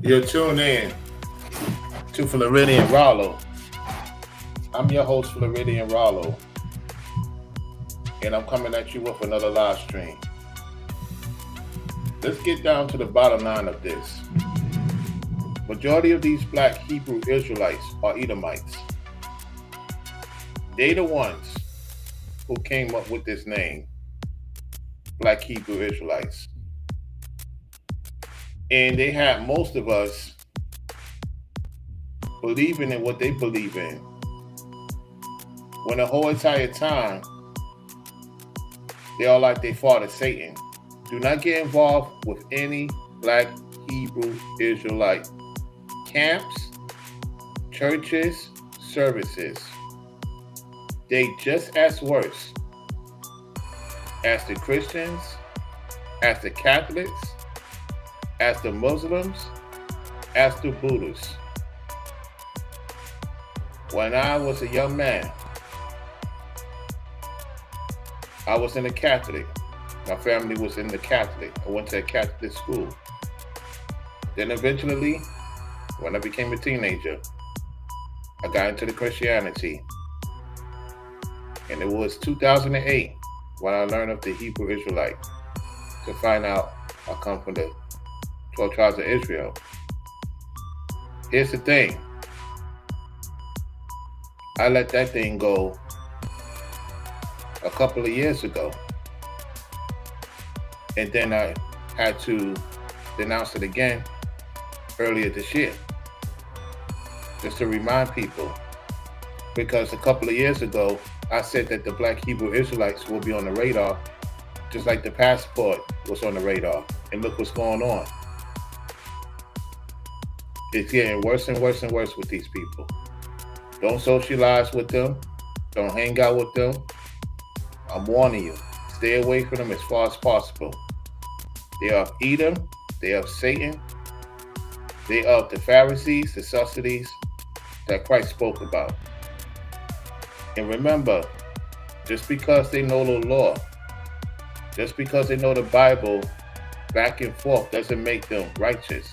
You're tuned in to Floridian Rollo. I'm your host, Floridian Rollo, and I'm coming at you with another live stream. Let's get down to the bottom line of this. Majority of these black Hebrew Israelites are Edomites. They the ones who came up with this name, black Hebrew Israelites. And they had most of us believing in what they believe in. When the whole entire time, they are like their father Satan. Do not get involved with any black Hebrew Israelite camps, churches, services. They just as worse as the Christians, as the Catholics, as the Muslims, as the Buddhists. When I was a young man, I was in a Catholic. My family was in the Catholic. I went to a Catholic school. Then eventually, when I became a teenager, I got into the Christianity. And it was 2008 when I learned of the Hebrew Israelite to find out I come from the 12 tribes of Israel. Here's the thing. I let that thing go a couple of years ago. And then I had to denounce it again earlier this year. Just to remind people. Because a couple of years ago, I said that the black Hebrew Israelites will be on the radar, just like the passport was on the radar. And look what's going on. It's getting worse and worse and worse with these people. Don't socialize with them. Don't hang out with them. I'm warning you. Stay away from them as far as possible. They are of Edom. They are of Satan. They are of the Pharisees, the Sadducees that Christ spoke about. And remember, just because they know the law, just because they know the Bible back and forth doesn't make them righteous.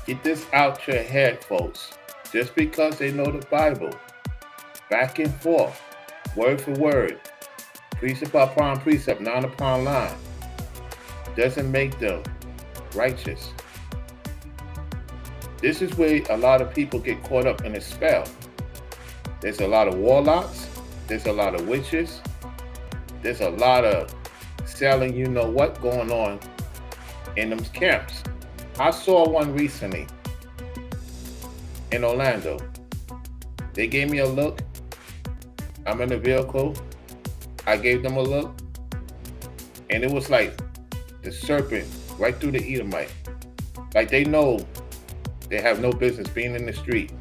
Get this out your head, folks. Just because they know the Bible back and forth, word for word, precept upon precept, line upon line, doesn't make them righteous. This is where a lot of people get caught up in a spell. There's a lot of warlocks. There's a lot of witches. There's a lot of selling you know what going on in them camps. I saw one recently in Orlando. They gave me a look. I'm in the vehicle. I gave them a look. And it was like the serpent right through the Edomite. Like they know they have no business being in the street,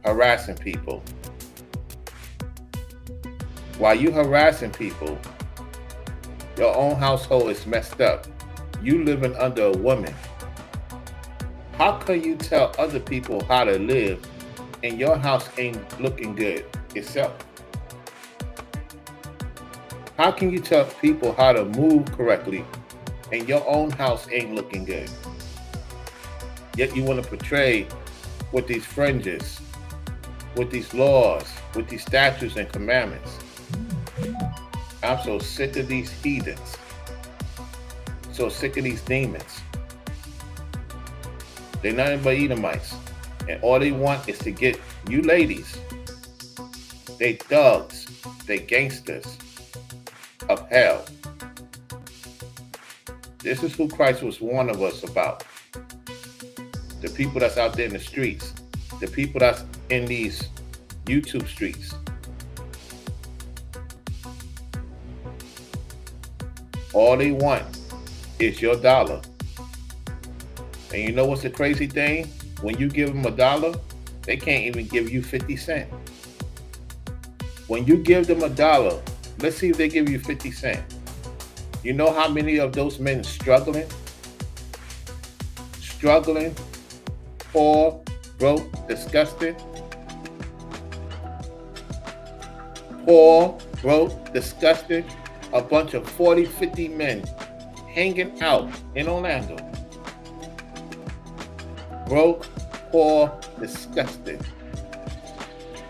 harassing people. While you harassing people, your own household is messed up. You living under a woman. How can you tell other people how to live and your house ain't looking good itself? How can you tell people how to move correctly and your own house ain't looking good? Yet you want to portray with these fringes, with these laws, with these statutes and commandments. I'm so sick of these heathens. So sick of these demons. They're nothing but Edomites. And all they want is to get you ladies. They thugs. They gangsters of hell. This is who Christ was warning of us about. The people that's out there in the streets. The people that's in these YouTube streets. All they want is your dollar. And you know what's the crazy thing? When you give them $1, they can't even give you 50 cents. When you give them $1, let's see if they give you 50 cents. You know how many of those men struggling, poor, broke, disgusted? Poor, broke, disgusted, a bunch of 40, 50 men hanging out in Orlando. broke, poor, disgusting.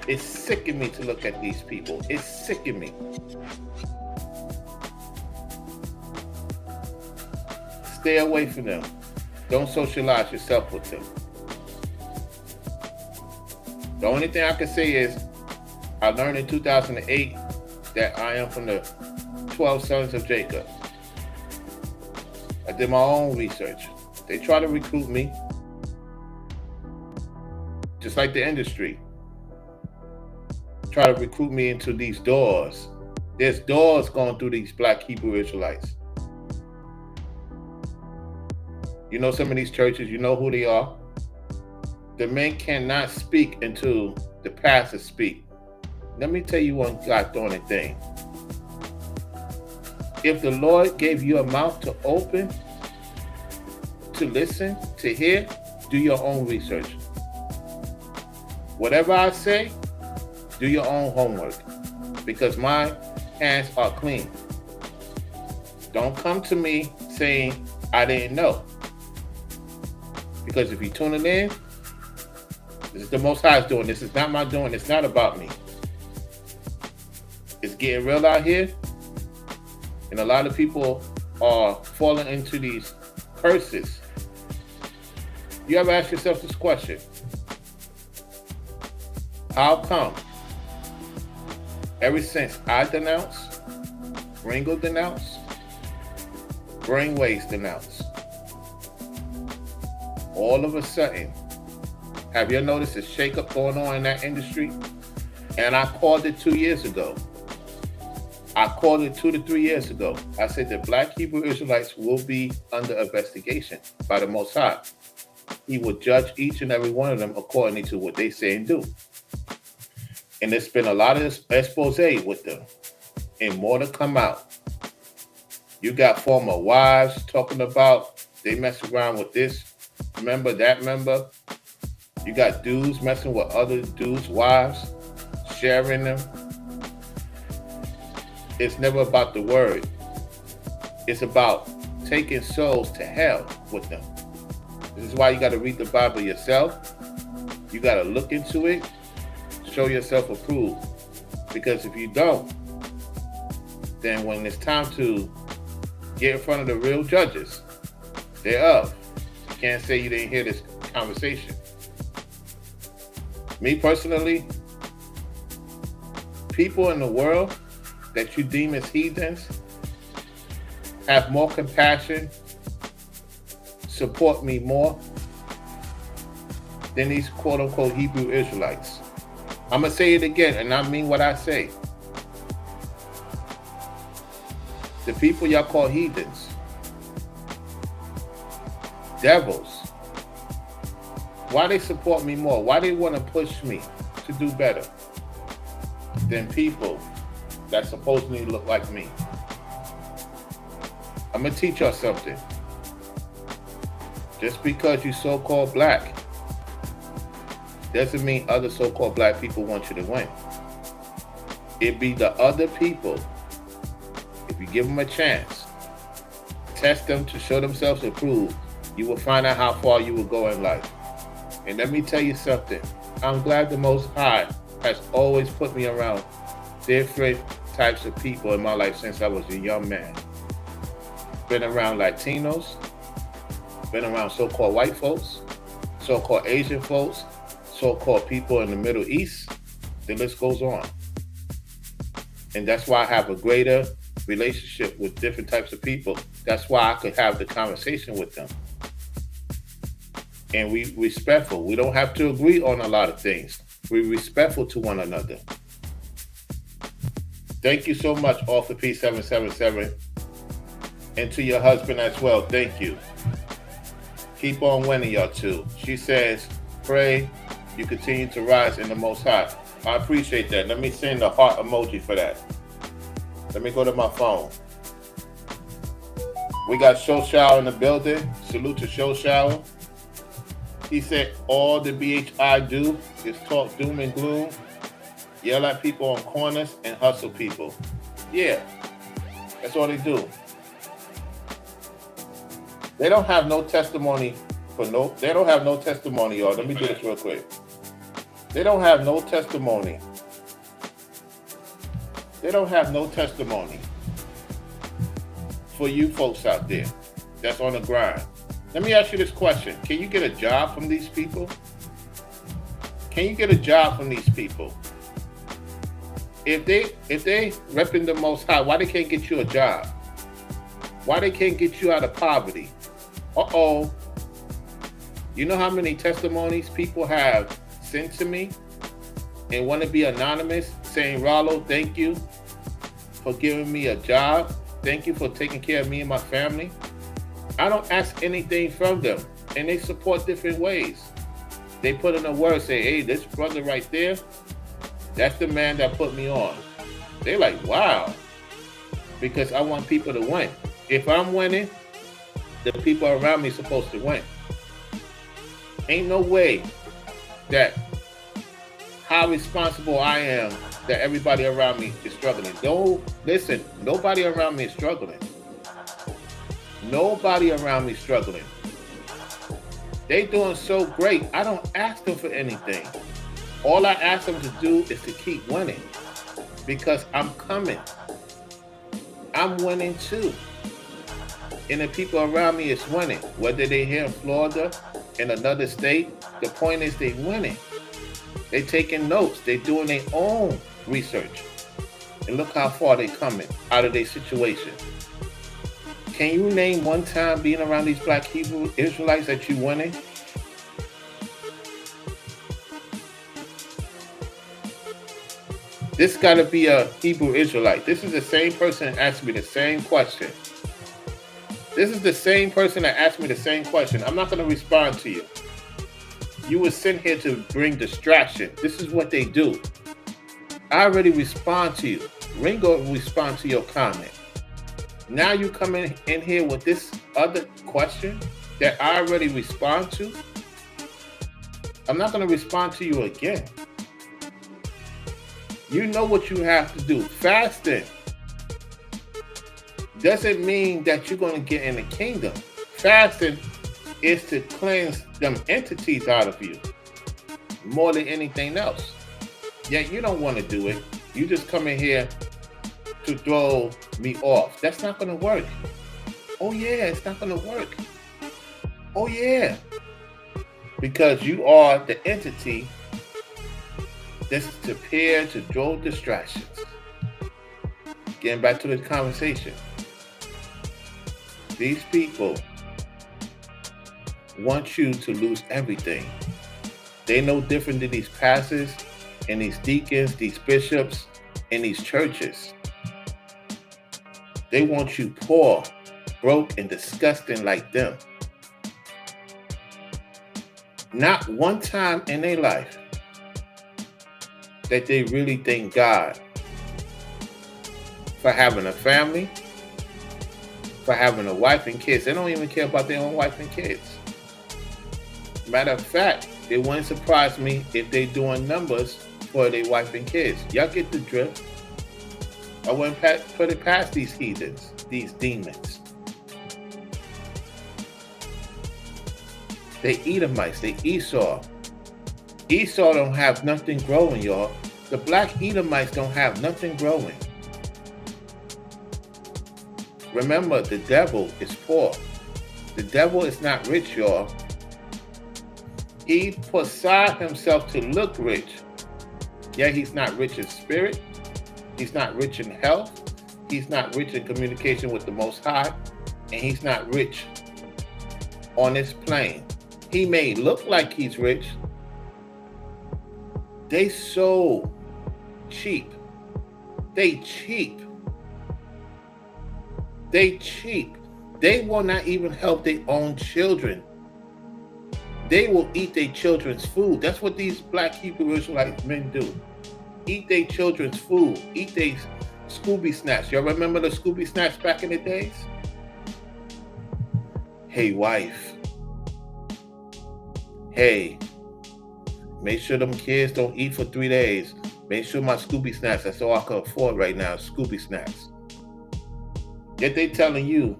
It's sickening me to look at these people. It's sickening me. Stay away from them. Don't socialize yourself with them. The only thing I can say is I learned in 2008 that I am from the 12 sons of Jacob. I did my own research. They try to recruit me, just like the industry. Try to recruit me into these doors. There's doors going through these black Hebrew Israelites. You know some of these churches, you know who they are. The men cannot speak until the pastors speak. Let me tell you one God-throwing thing. If the Lord gave you a mouth to open, to listen, to hear, do your own research. Whatever I say, do your own homework, because my hands are clean. Don't come to me saying I didn't know. Because if you're tuning in, this is the Most High's doing. This is not my doing. It's not about me. It's getting real out here. And a lot of people are falling into these curses. You ever ask yourself this question? How come ever since I denounced, Ringo denounced, Brainwaves denounced, all of a sudden, have you noticed a shakeup going on in that industry? And I called it 2 years ago. I called it 2 to 3 years ago. I said the black Hebrew Israelites will be under investigation by the Most High. He will judge each and every one of them according to what they say and do. And there's been a lot of expose with them, and more to come out. You got former wives talking about they mess around with this member, that member. You got dudes messing with other dudes' wives, sharing them. It's never about the word. It's about taking souls to hell with them. This is why you got to read the Bible yourself. You got to look into it. Show yourself approved. Because if you don't, then when it's time to get in front of the real judges thereof, you can't say you didn't hear this conversation. Me personally, people in the world that you deem as heathens have more compassion, support me more than these quote-unquote Hebrew Israelites. I'm going to say it again, and I mean what I say. The people y'all call heathens, devils, why they support me more? Why they want to push me to do better than people that supposedly look like me? I'm going to teach y'all something. Just because you so-called black doesn't mean other so-called black people want you to win. It be the other people. If you give them a chance, test them to show themselves approved, you will find out how far you will go in life. And let me tell you something. I'm glad the Most High has always put me around different types of people in my life since I was a young man. Been around Latinos, been around so-called white folks, so-called Asian folks, so-called people in the Middle East. The list goes on. And that's why I have a greater relationship with different types of people. That's why I could have the conversation with them. And we respectful. We don't have to agree on a lot of things. We're respectful to one another. Thank you so much, Author P777. And to your husband as well, thank you. Keep on winning, y'all too. She says, pray you continue to rise in the Most High. I appreciate that. Let me send the heart emoji for that. Let me go to my phone. We got Show Shower in the building. Salute to Show Shower. He said, all the BHI do is talk doom and gloom, yell at people on corners, and hustle people. Yeah, that's all they do. They don't have no testimony They don't have no testimony, y'all. Let me do this real quick. They don't have no testimony. They don't have no testimony for you folks out there that's on the grind. Let me ask you this question. Can you get a job from these people? Can you get a job from these people? If they repping the Most High, why they can't get you a job? Why they can't get you out of poverty? Uh-oh. You know how many testimonies people have sent to me and want to be anonymous, saying, Rollo, thank you for giving me a job. Thank you for taking care of me and my family. I don't ask anything from them, and they support different ways. They put in a word, say, hey, this brother right there, that's the man that put me on. They're like, wow, because I want people to win. If I'm winning, the people around me are supposed to win. Ain't no way that how responsible I am that everybody around me is struggling. Don't listen, nobody around me is struggling. Nobody around me is struggling. They doing so great. I don't ask them for anything. All I ask them to do is to keep winning because I'm coming. I'm winning too. And the people around me is winning. Whether they're here in Florida, in another state, the point is they winning. They taking notes. They doing their own research. And look how far they coming out of their situation. Can you name one time being around these black Hebrew Israelites that you winning? This got to be a Hebrew Israelite. This is the same person that asked me the same question. This is the same person that asked me the same question. I'm not going to respond to you. You were sent here to bring distraction. This is what they do. I already respond to you. Ringo will respond to your comment. Now you come in here with this other question that I already respond to. I'm not going to respond to you again. You know what you have to do. Fasting doesn't mean that you're going to get in the kingdom. Fasting is to cleanse them entities out of you more than anything else. Yet you don't want to do it. You just come in here to throw me off. That's not going to work. Oh yeah, it's not going to work. Oh yeah. Because you are the entity that's prepared to draw distractions. Getting back to this conversation. These people want you to lose everything. They no different than these pastors and these deacons, these bishops, and these churches. They want you poor, broke, and disgusting like them. Not one time in their life that they really thank God for having a family, for having a wife and kids. They don't even care about their own wife and kids. Matter of fact, it wouldn't surprise me if they doing numbers for their wife and kids. Y'all get the drift. I wouldn't put it past these heathens, these demons. They Edomites, they Esau. Esau don't have nothing growing, y'all. The black Edomites don't have nothing growing. Remember, the devil is poor. The devil is not rich, y'all. He beside himself to look rich. Yet he's not rich in spirit. He's not rich in health. He's not rich in communication with the Most High. And he's not rich on this plane. He may look like he's rich. They so cheap. They cheap. They cheap. They will not even help their own children. They will eat their children's food. That's what these black Hebrew Israelite men do. Eat their children's food. Eat their Scooby snacks. Y'all remember the Scooby snacks back in the days? Hey, wife. Hey, make sure them kids don't eat for 3 days. Make sure my Scooby snacks, that's all I can afford right now, Scooby snacks. Yet they telling you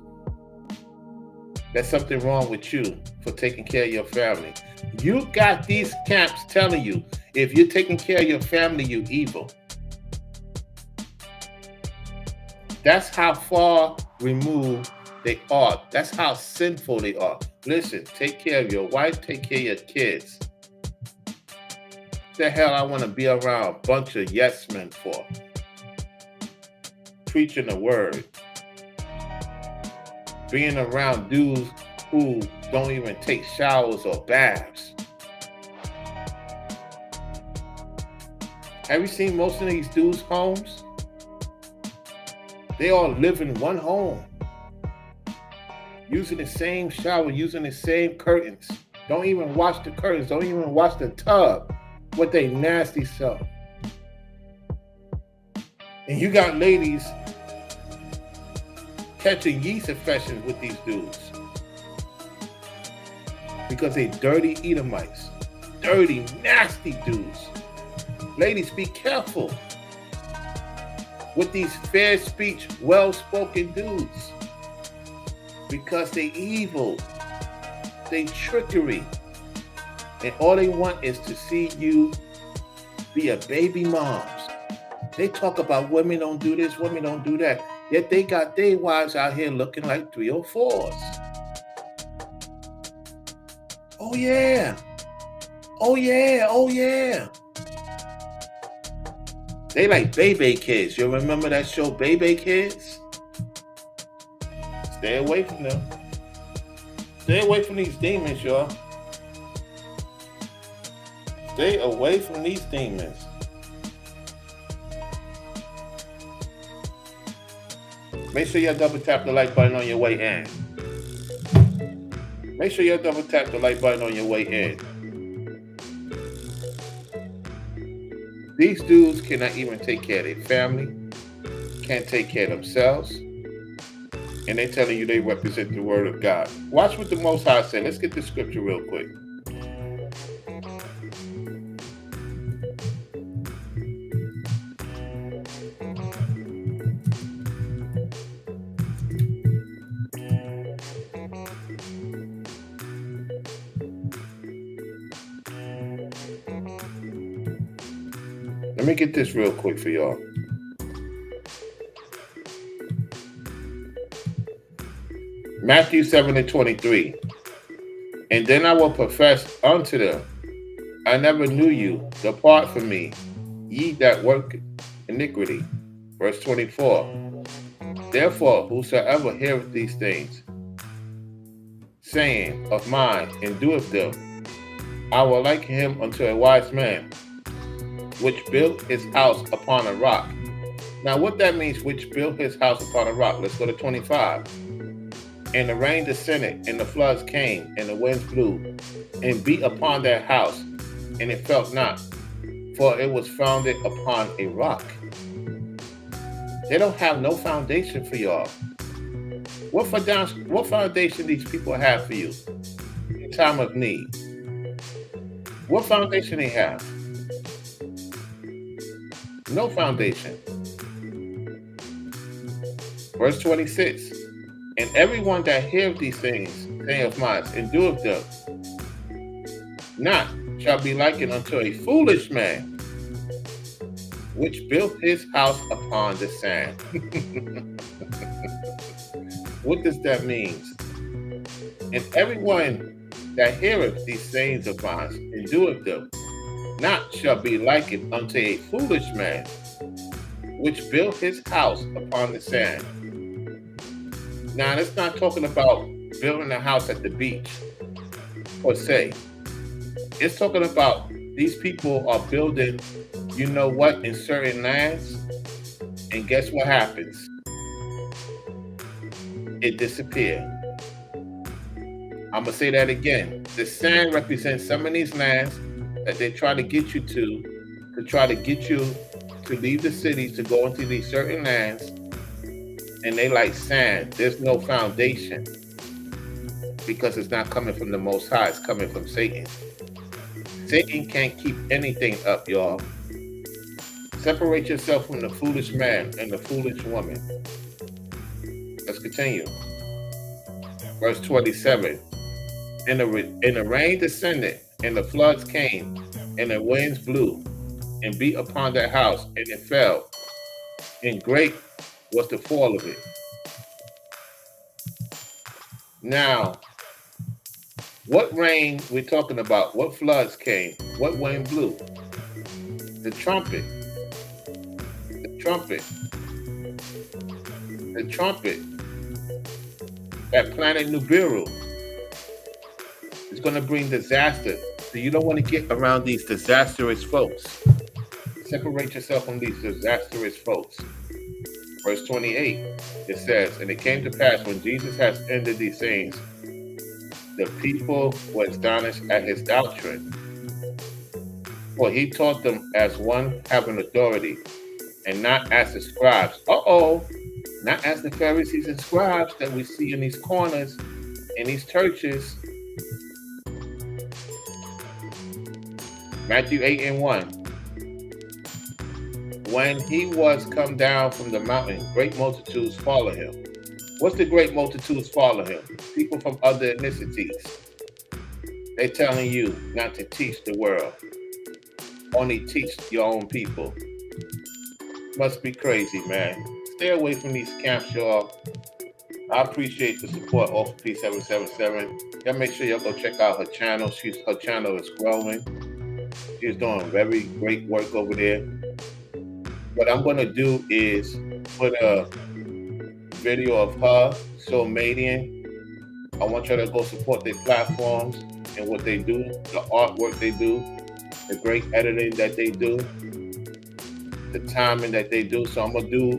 there's something wrong with you for taking care of your family. You got these camps telling you if you're taking care of your family, you're evil. That's how far removed they are. That's how sinful they are. Listen, take care of your wife, take care of your kids. What the hell I want to be around a bunch of yes men for? Preaching the word. Being around dudes who don't even take showers or baths. Have you seen most of these dudes' homes? They all live in one home. Using the same shower, using the same curtains. Don't even wash the curtains. Don't even wash the tub with they nasty self. And you got ladies catching yeast infections with these dudes. Because they dirty Edomites. Dirty, nasty dudes. Ladies, be careful with these fair speech, well-spoken dudes. Because they evil. They trickery. And all they want is to see you be a baby moms. They talk about women don't do this, women don't do that. Yet they got their wives out here looking like 304s. Oh yeah. Oh yeah. Oh yeah. They like baby kids. You remember that show, Baby Kids? Stay away from them. Stay away from these demons, y'all. Stay away from these demons. Make sure you double tap the like button on your way in. Make sure you double tap the like button on your way in. These dudes cannot even take care of their family, can't take care of themselves, and they're telling you they represent the word of God. Watch what the Most High said. Let's get the scripture real quick. Let me get this real quick for y'all. Matthew 7:23. And then I will profess unto them, I never knew you. Depart from me, ye that work iniquity. Verse 24. Therefore, whosoever heareth these things, saying of mine, and doeth them, I will liken him unto a wise man, which built his house upon a rock. Now what that means, which built his house upon a rock. Let's go to 25. And the rain descended, and the floods came, and the winds blew, and beat upon that house, and it felt not, for it was founded upon a rock. They don't have no foundation for y'all. What foundation these people have for you in time of need? What foundation they have? No foundation. Verse 26. And everyone that heareth these things, saying of mine, and doeth them, not shall be likened unto a foolish man, which built his house upon the sand. What does that mean? And everyone that heareth these sayings of mine, and doeth them, not shall be likened unto a foolish man, which built his house upon the sand. Now, it's not talking about building a house at the beach, per se. It's talking about these people are building, you know what, in certain lands, and guess what happens? It disappeared. I'm going to say that again. The sand represents some of these lands that they try to get you to try to get you to leave the city to go into these certain lands. And they like sand. There's no foundation because it's not coming from the Most High. It's coming from Satan. Satan can't keep anything up, y'all. Separate yourself from the foolish man and the foolish woman. Let's continue. Verse 27. And the rain descended, and the floods came, and the winds blew, and beat upon that house, and it fell, and great was the fall of it. Now, what rain we're talking about? What floods came? What wind blew? The trumpet, the trumpet, the trumpet. That planet Nibiru is going to bring disaster. So you don't want to get around these disastrous folks. Separate yourself from these disastrous folks. Verse 28, it says, and it came to pass when Jesus has ended these sayings, the people were astonished at his doctrine. For he taught them as one having authority, and not as the scribes. Not as the Pharisees and scribes that we see in these corners, in these churches. Matthew 8:1. When he was come down from the mountain, great multitudes followed him. What's the great multitudes follow him? People from other ethnicities. They're telling you not to teach the world. Only teach your own people. Must be crazy, man. Stay away from these camps, y'all. I appreciate the support off P777. Y'all make sure y'all go check out her channel. Her channel is growing. She's doing very great work over there. What I'm going to do is put a video of her, So Madian. I want y'all to go support their platforms and what they do, the artwork they do, the great editing that they do, the timing that they do. So I'm going to do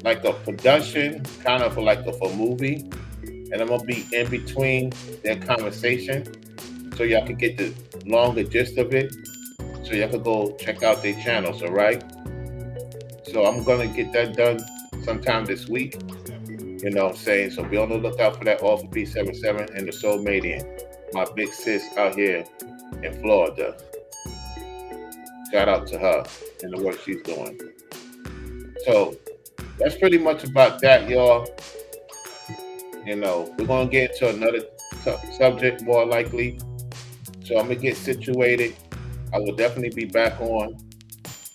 like a production, kind of like a movie. And I'm going to be in between their conversation so y'all can get the longer gist of it. So y'all can go check out their channels, all right? So I'm going to get that done sometime this week. You know what I'm saying? So be on the lookout for that all for P77 and the Soul Madian, my big sis out here in Florida. Shout out to her and the work she's doing. So that's pretty much about that, y'all. You know, we're going to get into another subject more likely. So I'm going to get situated. I will definitely be back on.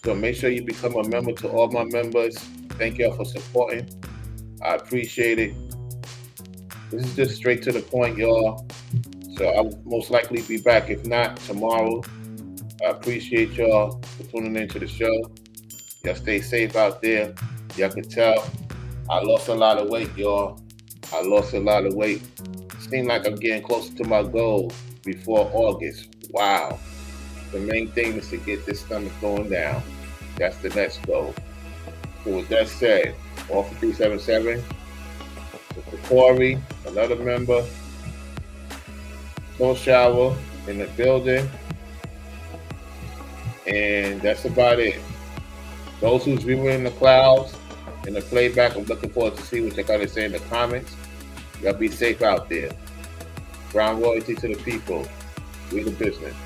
So make sure you become a member to all my members. Thank y'all for supporting. I appreciate it. This is just straight to the point, y'all. So I'll most likely be back, if not tomorrow. I appreciate y'all for tuning into the show. Y'all stay safe out there. Y'all can tell I lost a lot of weight, y'all. I lost a lot of weight. Seems like I'm getting closer to my goal before August. Wow. The main thing is to get this stomach going down. That's the next goal. So with that said, all for 377, Mr. Corey, another member, Soul Shower in the building, and that's about it. Those who's viewing in the clouds, in the playback, I'm looking forward to see what they're going to say in the comments. Y'all be safe out there. Brown royalty to the people. We the business.